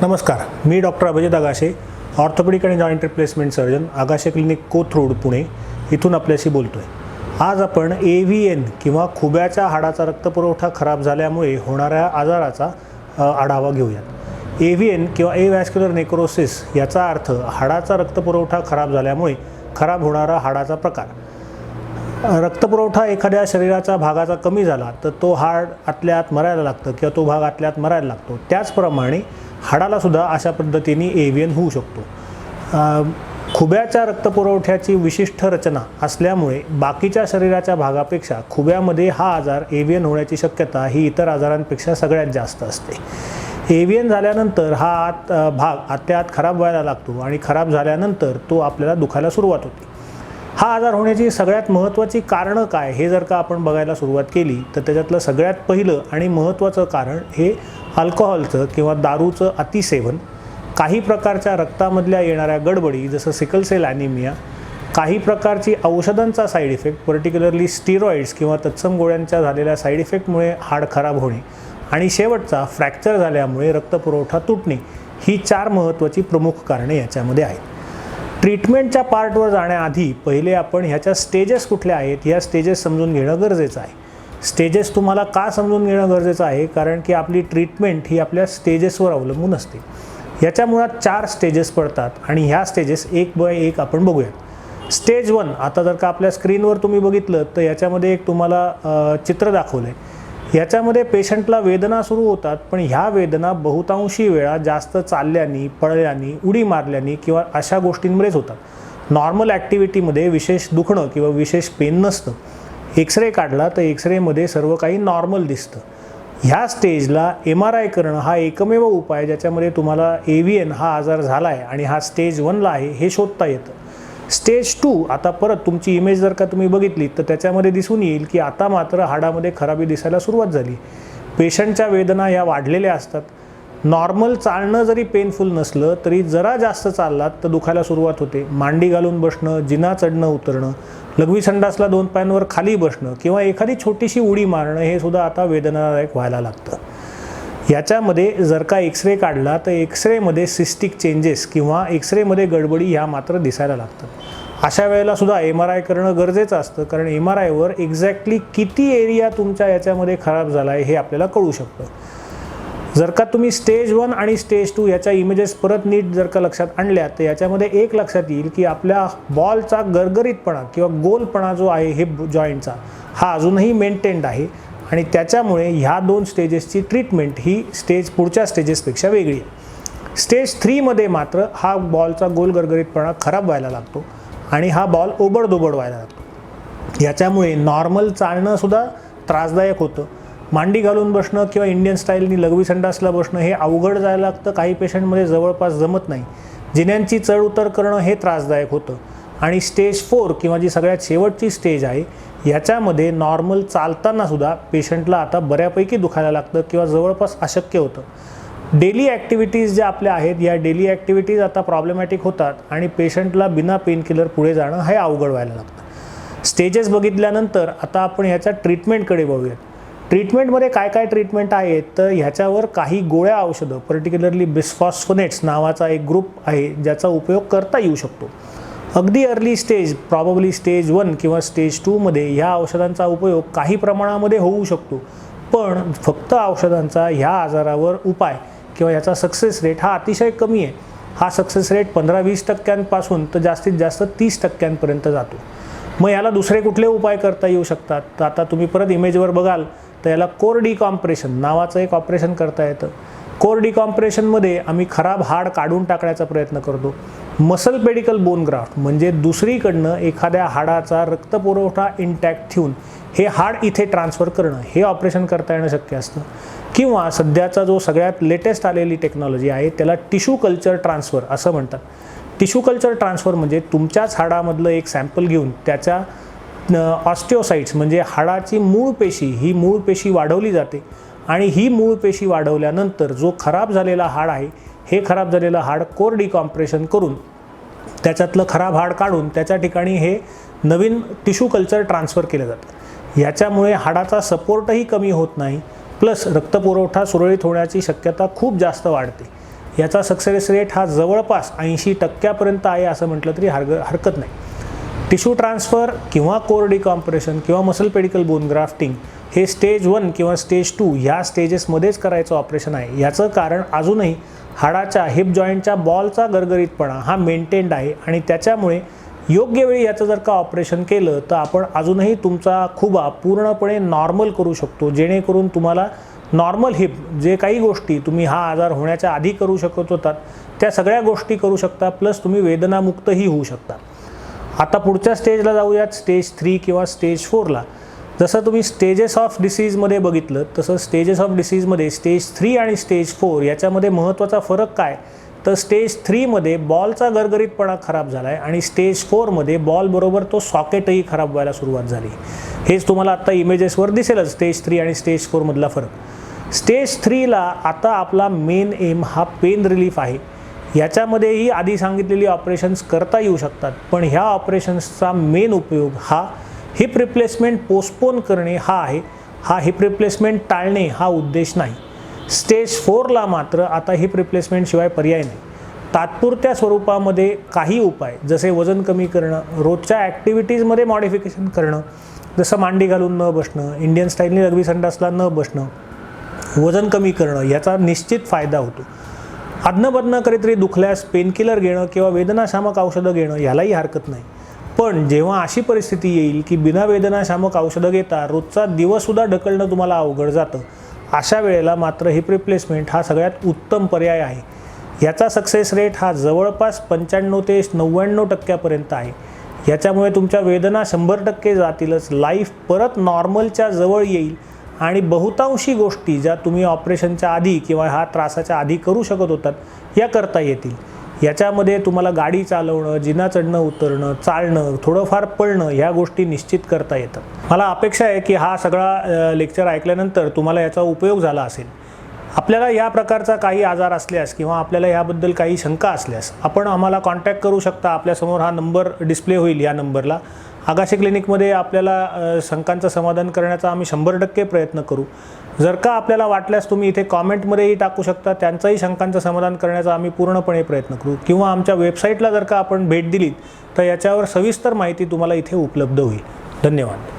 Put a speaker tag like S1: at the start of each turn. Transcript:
S1: नमस्कार, मी doctor Abhijit Agashe, orthopaedic आणि joint replacement surgeon, Agashe clinic Kothrud Pune इथून आपल्याशी बोलतो आहे। आज आपण AVN किंवा खुब्याच्या हाडाचा रक्तपुरवठा खराब झाल्यामुळे होणाऱ्या आजाराचा आढावा घेऊयात। AVN किंवा अव्हॅस्क्युलर नेक्रोसिस याचा अर्थ हाडाचा रक्तपुरवठा खराब झाल्यामुळे खराब होणारा हाडाचा प्रकार। रक्तपुरवठा एखाद्या शरीराच्या भागाचा कमी झाला तर तो हाड आतल्या आत मरायला लागतं किंवा तो भाग आतल्या आत मरायला लागतो। त्याचप्रमाणे हाडाला सुद्धा अशा पद्धतीने AVN होऊ शकतो। खुब्याच्या रक्तपुरवठ्याची विशिष्ट रचना असल्यामुळे बाकीच्या शरीराच्या भागापेक्षा खुब्यामध्ये हा आजार AVN होण्याची शक्यता ही इतर आजारांपेक्षा सगळ्यात जास्त असते। AVN झाल्यानंतर हा भाग आतल्या आत खराब व्हायला लागतो आणि खराब झाल्यानंतर तो आपल्याला दुखायला सुरुवात होते। हा आजार होण्याची सगळ्यात महत्त्वाची कारणं काय हे जर का आपण बघायला सुरुवात केली तर त्याच्यातलं सगळ्यात पहिलं आणि महत्त्वाचं कारण हे अल्कोहोलचं किंवा दारूचं अतिसेवन, काही प्रकारच्या रक्तामधल्या येणाऱ्या गडबडी जसं सिकल सेल ॲनिमिया, काही प्रकारची औषधांचा साईड इफेक्ट पर्टिक्युलरली स्टिरॉइड्स किंवा तत्सम गोळ्यांच्या झालेल्या साईड इफेक्टमुळे हाड खराब होणे आणि शेवटचा फ्रॅक्चर झाल्यामुळे रक्तपुरवठा तुटणे ही 4 महत्त्वाची प्रमुख कारणे याच्यामध्ये आहेत। ट्रीटमेंटच्या पार्टवर जाण्याआधी पहिले आपण ह्याच्या स्टेजेस कुठल्या आहेत या स्टेजेस समजून घेणं गरजेचं आहे। स्टेजेस तुम्हाला का समजून घेणं गरजेचं आहे, कारण की आपली ट्रीटमेंट ही आपल्या स्टेजेसवर अवलंबून असते। याच्या मुळात 4 स्टेजेस पडतात आणि ह्या स्टेजेस एक बाय एक आपण बघूयात। स्टेज 1 आता जर का आपल्या स्क्रीनवर तुम्ही बघितलं तर याच्यामध्ये एक तुम्हाला चित्र दाखवलं आहे। याच्यामध्ये पेशंटला वेदना सुरू होतात, पण ह्या वेदना बहुतांशी वेळा जास्त चालल्याने, पळल्याने, उडी मारल्याने किंवा अशा गोष्टींमुळेच होतात। नॉर्मल ॲक्टिव्हिटीमध्ये विशेष दुखणं किंवा विशेष पेन नसतं। एक्सरे काढला तर एक्सरेमध्ये सर्व काही नॉर्मल दिसतं। ह्या स्टेजला MRI करणं हा एकमेव उपाय ज्याच्यामध्ये तुम्हाला AVN हा आजार झाला आहे आणि हा स्टेज 1ला आहे हे शोधता येतं। स्टेज 2 आता परत तुमची इमेज जर का तुम्ही बघितली तर त्याच्यामध्ये दिसून येईल की आता मात्र हाडामध्ये खराबी दिसायला सुरुवात झाली। पेशंटच्या वेदना या वाढलेल्या असतात। नॉर्मल चालणं जरी पेनफुल नसलं तरी जरा जास्त चाललात तर दुखायला सुरुवात होते। मांडी घालून बसणं, जिना चढणं उतरणं, लघवी संडासला 2 पायांवर खाली बसणं किंवा एखादी छोटीशी उडी मारणं हे सुद्धा आता वेदनादायक व्हायला लागतं। याच्यामध्ये जर का एक्सरे काढला तर एक्सरेमध्ये सिस्टिक चेंजेस किंवा एक्सरेमध्ये गडबडी ह्या मात्र दिसायला लागतात। अशा वेळेला सुद्धा MRI करणं गरजेचं असतं, कारण MRIवर एक्झॅक्टली किती एरिया तुमच्या याच्यामध्ये खराब झाला आहे हे आपल्याला कळू शकतं। जर का तुम्ही स्टेज 1 आणि स्टेज 2 याच्या इमेजेस परत नीट जर का लक्षात आणल्या तर याच्यामध्ये एक लक्षात येईल की आपल्या बॉलचा गरगरीतपणा किंवा गोलपणा जो आहे हे जॉईंटचा हा अजूनही मेंटेन्ड आहे आणि त्याच्यामुळे ह्या 2 स्टेजेसची ट्रीटमेंट ही पुढच्या स्टेजेसपेक्षा वेगळी आहे। स्टेज 3 मध्ये मात्र हा बॉलचा गोल गरगरीतपणा खराब व्हायला लागतो आणि हा बॉल ओबडधोबड व्हायला लागतो। याच्यामुळे नॉर्मल चालणं सुद्धा त्रासदायक होतं। मांडी घालून बसणं किंवा इंडियन स्टाईलनी लघवी संडासला बसणं हे अवघड जायला लागतं, काही पेशंटमध्ये जवळपास जमत नाही। जिन्यांची चढ उतर करणं हे त्रासदायक होतं आणि स्टेज 4 किंवा जी सगळ्यात शेवटची स्टेज आहे याच्यामध्ये नॉर्मल चालताना सुद्धा पेशंटला आता बऱ्यापैकी दुखायला लागतं किंवा जवळपास अशक्य होतं। डेली ॲक्टिव्हिटीज ज्या आपल्या आहेत या डेली ॲक्टिव्हिटीज आता प्रॉब्लेमॅटिक होतात आणि पेशंटला बिना पेनकिलर पुढे जाणं हे अवघड व्हायला लागतं। स्टेजेस बघितल्यानंतर आता आपण ह्याच्या ट्रीटमेंटकडे बघूयात। ट्रीटमेंटमध्ये काय काय ट्रीटमेंट आहेत तर ह्याच्यावर काही गोळ्या औषधं पर्टिक्युलरली बिस्फॉस्फोनेट्स नावाचा एक ग्रुप आहे ज्याचा उपयोग करता येऊ शकतो। अगदी अर्ली स्टेज प्रॉबेबली स्टेज 1 किंवा स्टेज 2 मध्ये ह्या औषधांचा उपयोग काही प्रमाणामध्ये होऊ शकतो, पण फक्त औषधांचा ह्या आजारावर उपाय किंवा ह्याचा सक्सेस रेट हा अतिशय कमी आहे। हा सक्सेस रेट 15-20% तर जास्तीत जास्त 30% जातो। मग याला दुसरे कुठले उपाय करता येऊ शकतात तर आता तुम्ही परत इमेजवर बघाल तर याला कोर डिकॉम्प्रेशन नावाचं एक ऑपरेशन करता येतं। कोर डिकॉम्प्रेशनमध्ये आम्ही खराब हाड काढून टाकण्याचा प्रयत्न करतो। मसल पेडिकल बोन ग्राफ्ट म्हणजे दुसरीकडनं एखाद्या हाडाचा रक्तपुरवठा इंटॅक्ट ठेवून हे हाड इथे ट्रान्सफर करणं हे ऑपरेशन करता येणं शक्य असतं। किंवा सध्याचा जो सगळ्यात लेटेस्ट आलेली टेक्नॉलॉजी आहे त्याला टिश्यू कल्चर ट्रान्सफर असं म्हणतात। टिश्यू कल्चर ट्रान्सफर म्हणजे तुमच्याच हाडामधलं एक सॅम्पल घेऊन त्याच्या ऑस्टिओसाइट्स म्हणजे हाडाची मूळ पेशी ही मूळ पेशी वाढवली जाते आणि ही मूळ पेशी वाढवल्यानंतर जो खराब झालेला हाड आहे हे खराब झालेलं हाड कोर डिकॉम्प्रेशन करून त्याच्यातलं खराब हाड काढून त्याच्या ठिकाणी हे नवीन टिश्यू कल्चर ट्रान्सफर केलं जातं। याच्यामुळे हाडाचा सपोर्टही कमी होत नाही, प्लस रक्तपुरवठा सुरळीत होण्याची शक्यता खूप जास्त वाढते। याचा सक्सेस रेट हा जवळपास 80% आहे असं म्हटलं तरी हरकत नाही. टिश्यू ट्रान्सफर किंवा कोर डिकॉम्प्रेशन किंवा मसल पेडिकल बोन ग्राफ्टिंग हे स्टेज 1 किंवा स्टेज 2 ह्या स्टेजेसमध्येच करायचं ऑपरेशन आहे. याचं कारण अजूनही हाडाच्या हिप जॉईंटच्या बॉलचा गरगरीतपणा हा मेंटेन्ड आहे आणि त्याच्यामुळे योग्य वेळी याचं जर का ऑपरेशन केलं तर आपण अजूनही तुमचा खुबा पूर्णपणे नॉर्मल करू शकतो, जेणेकरून तुम्हाला नॉर्मल हिप जे काही गोष्टी तुम्ही हा आजार होण्याच्या आधी करू शकत होतात त्या सगळ्या गोष्टी करू शकता, प्लस तुम्ही वेदनामुक्तही होऊ शकता. आता पुढच्या स्टेजला जाऊयात, स्टेज 3 किंवा स्टेज 4ला. जसं तुम्ही स्टेजेस ऑफ डिसीजमध्ये बघितलं तसं स्टेजेस ऑफ डिसीजमध्ये स्टेज 3 आणि स्टेज 4 याच्यामध्ये महत्त्वाचा फरक काय, तर स्टेज 3मध्ये बॉलचा गरगरीतपणा खराब झाला आहे आणि स्टेज 4मध्ये बॉलबरोबर तो सॉकेटही खराब व्हायला सुरुवात झाली. हेच तुम्हाला आत्ता इमेजेसवर दिसेलच स्टेज 3 आणि स्टेज 4मधला फरक. स्टेज 3ला आता आपला मेन एम हा पेन रिलीफ आहे. याच्यामध्येही आधी सांगितलेली ऑपरेशन्स करता येऊ शकतात, पण ह्या ऑपरेशन्सचा मेन उपयोग हा हिप रिप्लेसमेंट पोस्टपोन करणे हा आहे. हा हिप रिप्लेसमेंट टाळणे हा उद्देश नाही. स्टेज 4ला मात्र आता हिप रिप्लेसमेंट शिवाय पर्याय नाही. तात्पुरत्या स्वरूपामध्ये काही उपाय जसे वजन कमी करणं, रोजच्या ॲक्टिव्हिटीजमध्ये मॉडिफिकेशन करणं, जसं मांडी घालून न बसणं, इंडियन स्टाईलने लघवी संडासला न बसणं, वजन कमी करणं याचा निश्चित फायदा होतो. अधनंमधनं कधीतरी दुखल्यास पेनकिलर घेणं किंवा वेदनाशामक औषधं घेणं यालाही हरकत नाही. पण जेव्हा अशी परिस्थिती येईल की बिना वेदनाशामक औषधं घेता रोजचा दिवससुद्धा ढकलणं तुम्हाला अवघड जातं, अशा वेळेला मात्र हिप रिप्लेसमेंट हा सगळ्यात उत्तम पर्याय आहे. याचा सक्सेस रेट हा जवळपास 95 ते 99% आहे. याच्यामुळे तुमच्या वेदना 100% जातीलच, लाईफ परत नॉर्मलच्या जवळ येईल आणि बहुतांशी गोष्टी ज्या तुम्ही ऑपरेशनच्या आधी किंवा ह्या त्रासाच्या आधी करू शकत होतात या करता येतील. याच्यामध्ये तुम्हाला गाडी चालवणं, जिना चढणं उतरणं, चालणं, थोडंफार पळणं ह्या गोष्टी निश्चित करता येतात. मला अपेक्षा आहे की हा सगळा लेक्चर ऐकल्यानंतर तुम्हाला याचा उपयोग झाला असेल. आपल्याला या प्रकारचा काही आजार असल्यास किंवा आपल्याला याबद्दल काही शंका असल्यास आपण आम्हाला कॉन्टॅक्ट करू शकता. आपल्यासमोर हा नंबर डिस्प्ले होईल, या नंबरला. आगाशे क्लिनिकमध्ये आपल्याला शंकांचं समाधान करण्याचा आम्ही 100% प्रयत्न करू. जर का आपल्याला वाटल्यास तुम्ही इथे कॉमेंटमध्येही टाकू शकता, त्यांचाही शंकांचं समाधान करण्याचा आम्ही पूर्णपणे प्रयत्न करू. किंवा आमच्या वेबसाईटला जर का आपण भेट दिलीत तर याच्यावर सविस्तर माहिती तुम्हाला इथे उपलब्ध होईल. धन्यवाद.